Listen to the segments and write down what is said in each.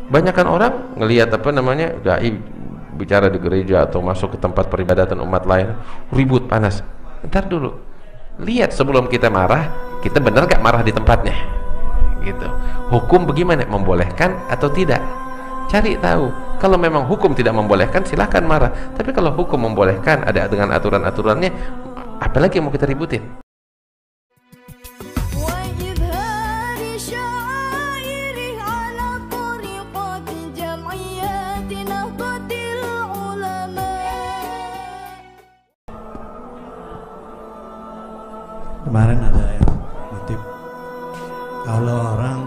Banyakan orang ngelihat apa namanya dai bicara di gereja atau masuk ke tempat peribadatan umat lain, ribut panas. Ntar dulu, lihat sebelum kita marah, kita benar gak marah di tempatnya gitu. Hukum bagaimana, membolehkan atau tidak? Cari tahu. Kalau memang hukum tidak membolehkan, silahkan marah. Tapi kalau hukum membolehkan, ada dengan aturan-aturannya, apalagi yang mau kita ributin? Kemarin ada yang nitip, kalau orang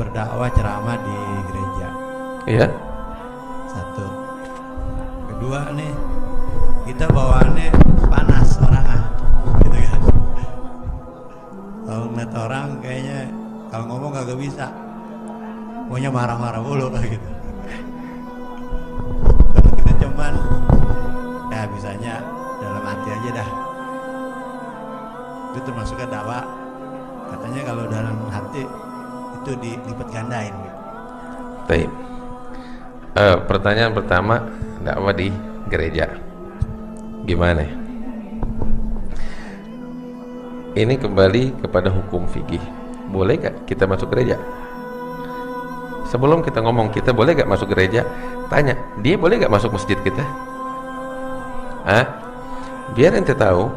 berdakwah ceramah di gereja, Iya. satu. Kedua nih, kita bawaannya panas orangnya, gitu kan. Kalau ngeliat orang kayaknya kalau ngomong kagak bisa, pokoknya marah-marah mulu gitu. Kalau kita cuman ya bisanya dalam hati aja dah. Itu termasuknya dakwah. Katanya kalau dalam hati itu dilipat gandain gitu. Baik. Pertanyaan pertama, dakwah di gereja gimana ya? Ini kembali kepada hukum fikih. Boleh gak kita masuk gereja? Sebelum kita ngomong kita boleh gak masuk gereja, tanya, dia boleh gak masuk masjid kita? Biar ente tahu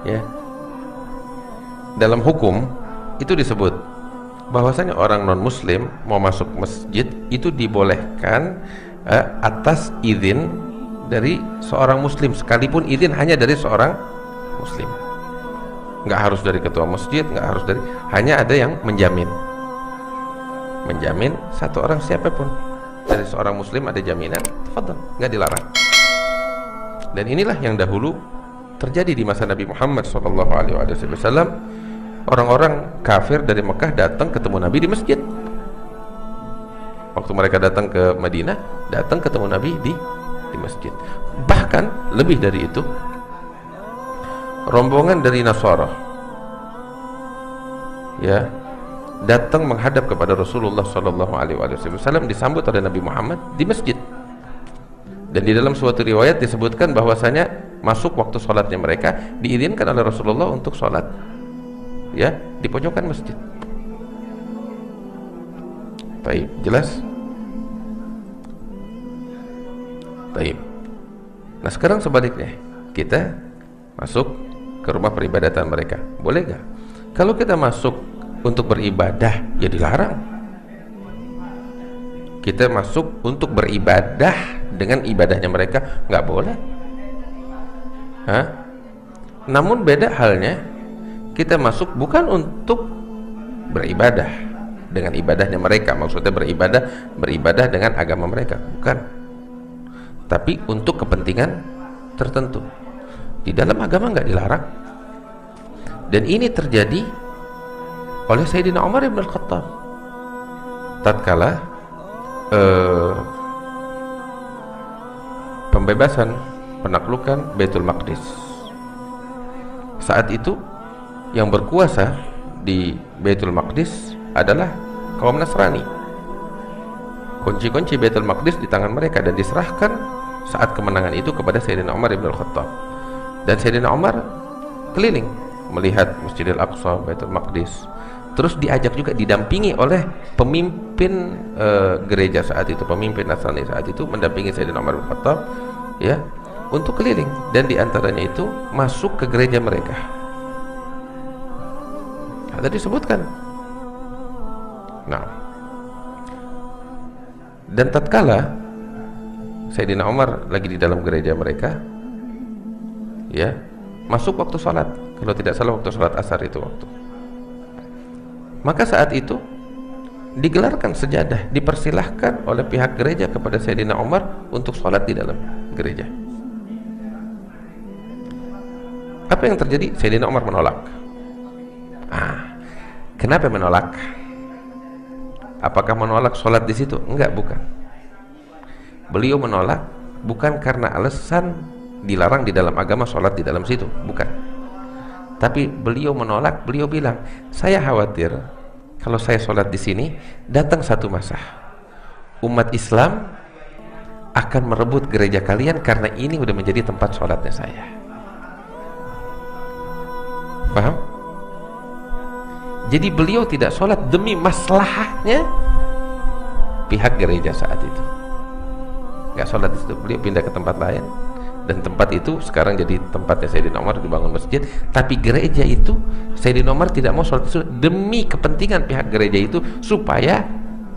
ya, dalam hukum itu disebut bahwasanya orang non muslim mau masuk masjid itu dibolehkan atas izin dari seorang muslim, sekalipun izin hanya dari seorang muslim. Nggak harus dari ketua masjid, nggak harus dari, hanya ada yang menjamin satu orang, siapapun dari seorang muslim ada jaminan, tafadhol, nggak dilarang. Dan inilah yang dahulu terjadi di masa Nabi Muhammad SAW. Orang-orang kafir dari Mekah datang ketemu Nabi di masjid. Waktu mereka datang ke Madinah, datang ketemu Nabi di masjid. Bahkan lebih dari itu, rombongan dari Nasara ya datang menghadap kepada Rasulullah SAW, disambut oleh Nabi Muhammad di masjid. Dan di dalam suatu riwayat disebutkan bahwasanya masuk waktu sholatnya mereka diizinkan oleh Rasulullah untuk sholat ya di pojokan masjid. Baik, jelas? Baik. Nah sekarang sebaliknya, kita masuk ke rumah peribadatan mereka, boleh gak? Kalau kita masuk untuk beribadah, ya dilarang. Kita masuk untuk beribadah dengan ibadahnya mereka, nggak boleh. Namun beda halnya, kita masuk bukan untuk beribadah dengan ibadahnya mereka, maksudnya beribadah dengan agama mereka, bukan, tapi untuk kepentingan tertentu. Di dalam agama nggak dilarang. Dan ini terjadi oleh Sayyidina Umar ibn al-Khattab tatkala pembebasan penaklukan Baitul Maqdis. Saat itu yang berkuasa di Baitul Maqdis adalah kaum Nasrani. Kunci-kunci Baitul Maqdis di tangan mereka dan diserahkan saat kemenangan itu kepada Sayyidina Umar ibn al-Khattab. Dan Sayyidina Umar keliling melihat Masjidil Aqsa, Baitul Maqdis. Terus diajak juga, didampingi oleh pemimpin gereja saat itu, pemimpin Nasrani saat itu, mendampingi Sayyidina Umar bin Khattab ya untuk keliling, dan diantaranya itu masuk ke gereja mereka. Ada disebutkan. Nah, dan tatkala Sayyidina Umar lagi di dalam gereja mereka ya, masuk waktu sholat, kalau tidak salah waktu sholat asar itu waktu. Maka saat itu digelarkan sejadah, dipersilahkan oleh pihak gereja kepada Sayyidina Umar untuk sholat di dalam gereja. Apa yang terjadi? Sayyidina Umar menolak. Kenapa menolak? Apakah menolak sholat di situ? Enggak, bukan. Beliau menolak bukan karena alasan dilarang di dalam agama sholat di dalam situ, bukan. Tapi beliau menolak, beliau bilang, saya khawatir kalau saya sholat di sini, datang satu masa umat Islam akan merebut gereja kalian karena ini udah menjadi tempat sholatnya saya. Paham? Jadi beliau tidak sholat demi maslahahnya pihak gereja saat itu. Nggak sholat di situ, beliau pindah ke tempat lain, dan tempat itu sekarang jadi tempatnya Sayyidina Umar, dibangun masjid. Tapi gereja itu Sayyidina Umar tidak mau sholat itu demi kepentingan pihak gereja itu, supaya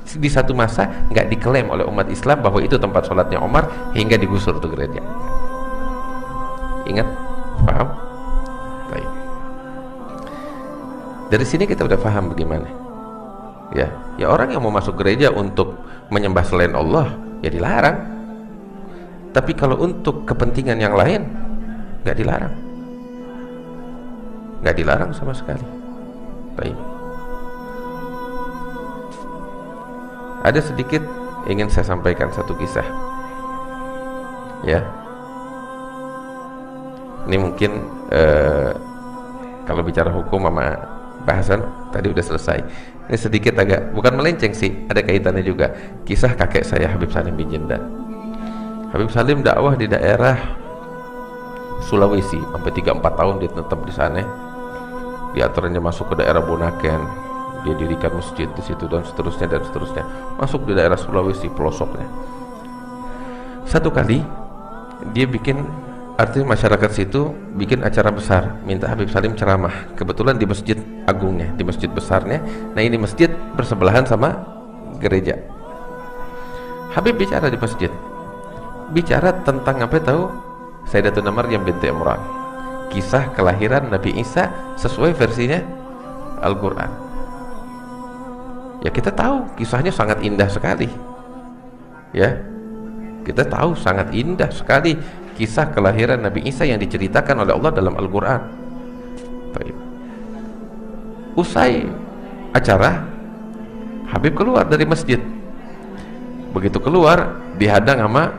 di satu masa nggak diklaim oleh umat Islam bahwa itu tempat sholatnya Umar hingga digusur tuh gereja. Ingat? Paham? Baik. Dari sini kita udah paham bagaimana. Ya orang yang mau masuk gereja untuk menyembah selain Allah ya dilarang. Tapi kalau untuk kepentingan yang lain nggak dilarang. Nggak dilarang sama sekali. Baik. Ada sedikit ingin saya sampaikan satu kisah. Ya. Ini mungkin kalau bicara hukum sama bahasan tadi udah selesai. Ini sedikit agak bukan melenceng sih, ada kaitannya juga. Kisah kakek saya Habib Salim bin Jindan. Habib Salim dakwah di daerah Sulawesi sampai 3-4 tahun dia tetap di sana. Di antaranya masuk ke daerah Bunaken, dia dirikan masjid di situ dan seterusnya. Masuk di daerah Sulawesi pelosoknya. Satu kali dia bikin, artinya masyarakat situ bikin acara besar, minta Habib Salim ceramah. Kebetulan di masjid agungnya, di masjid besarnya. Nah ini masjid bersebelahan sama gereja. Habib bicara di masjid, bicara tentang apa tahu? Sayyidatuna Maryam binti Imran, kisah kelahiran Nabi Isa sesuai versinya Al-Quran. Ya kita tahu kisahnya sangat indah sekali. Ya, kita tahu sangat indah sekali kisah kelahiran Nabi Isa yang diceritakan oleh Allah dalam Al-Quran. Usai acara, Habib keluar dari masjid. Begitu keluar, dihadang sama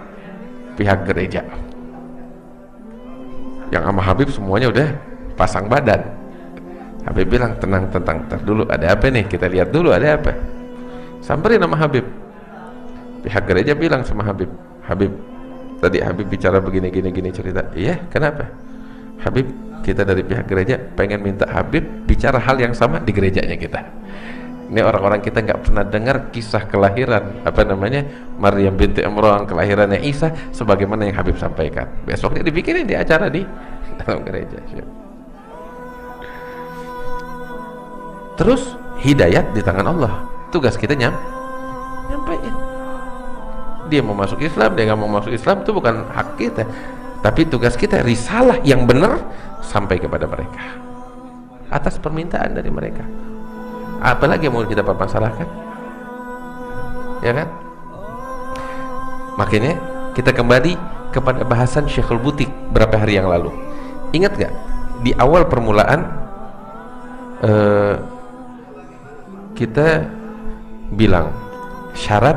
pihak gereja. Yang sama Habib semuanya udah pasang badan. Habib bilang, tenang, ntar dulu, ada apa nih? Kita lihat dulu ada apa. Samperin sama Habib. Pihak gereja bilang sama Habib, Habib, tadi Habib bicara begini cerita. Iya, kenapa? Habib, kita dari pihak gereja pengen minta Habib bicara hal yang sama di gerejanya kita. Ini orang-orang kita nggak pernah dengar kisah kelahiran Maryam binti Imran, kelahirannya Isa sebagaimana yang Habib sampaikan. Besoknya dibikinin di acara di dalam gereja. Terus hidayat di tangan Allah. Tugas kita nyampein. Dia mau masuk Islam, dia nggak mau masuk Islam, itu bukan hak kita. Tapi tugas kita risalah yang benar sampai kepada mereka atas permintaan dari mereka. Apalagi yang mau kita permasalahkan, ya kan? Makanya kita kembali kepada bahasan Syekhul Butik berapa hari yang lalu. Ingat gak di awal permulaan kita bilang syarat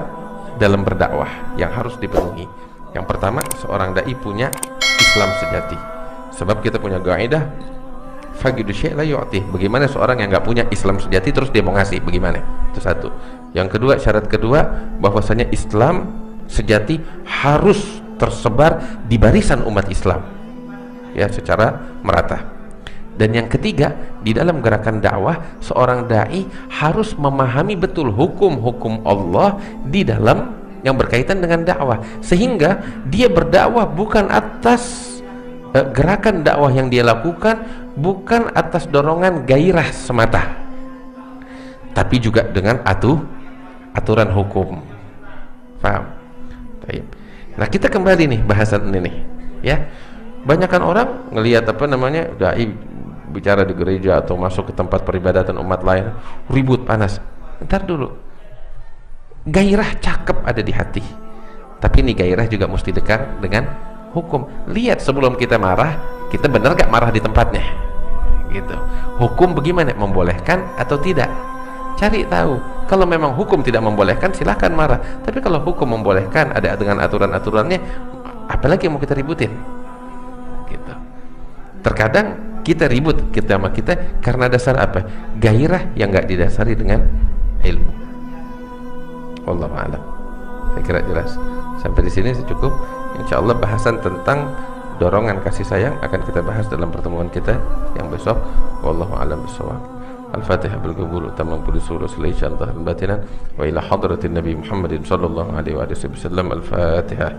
dalam berdakwah yang harus dipenuhi. Yang pertama, seorang dai punya Islam sejati. Sebab kita punya kaidah faqidu syai' la yu'tih. Bagaimana seorang yang nggak punya Islam sejati terus dia mau ngasih? Bagaimana? Itu satu. Yang kedua, syarat kedua bahwasanya Islam sejati harus tersebar di barisan umat Islam, ya, secara merata. Dan yang ketiga, di dalam gerakan dakwah seorang dai harus memahami betul hukum-hukum Allah di dalam yang berkaitan dengan dakwah, sehingga dia berdakwah bukan atas gerakan dakwah yang dia lakukan, bukan atas dorongan gairah semata, tapi juga dengan aturan hukum. Paham? Nah kita kembali nih bahasan ini nih, ya. Banyakan orang ngelihat dai bicara di gereja atau masuk ke tempat peribadatan umat lain ribut panas. Ntar dulu, gairah cakep ada di hati, tapi ini gairah juga mesti dekat dengan hukum. Lihat sebelum kita marah, kita benar gak marah di tempatnya, gitu. Hukum bagaimana, membolehkan atau tidak? Cari tahu. Kalau memang hukum tidak membolehkan, silahkan marah. Tapi kalau hukum membolehkan, ada dengan aturan-aturannya, apalagi yang mau kita ributin, gitu. Terkadang kita ribut kita sama kita karena dasar apa? Gairah yang nggak didasari dengan ilmu. Wallahu a'lam. Saya kira jelas. Sampai di sini cukup. Insyaallah bahasan tentang dorongan kasih sayang akan kita bahas dalam pertemuan kita yang besok. Wallahu a'lam bishawab. Al-Fatihah bil qabul tamam kulli surah sallallahu alaihi wa sallam wa ila hadratin Nabi Muhammadin sallallahu alaihi wa sallam. Al-Fatihah.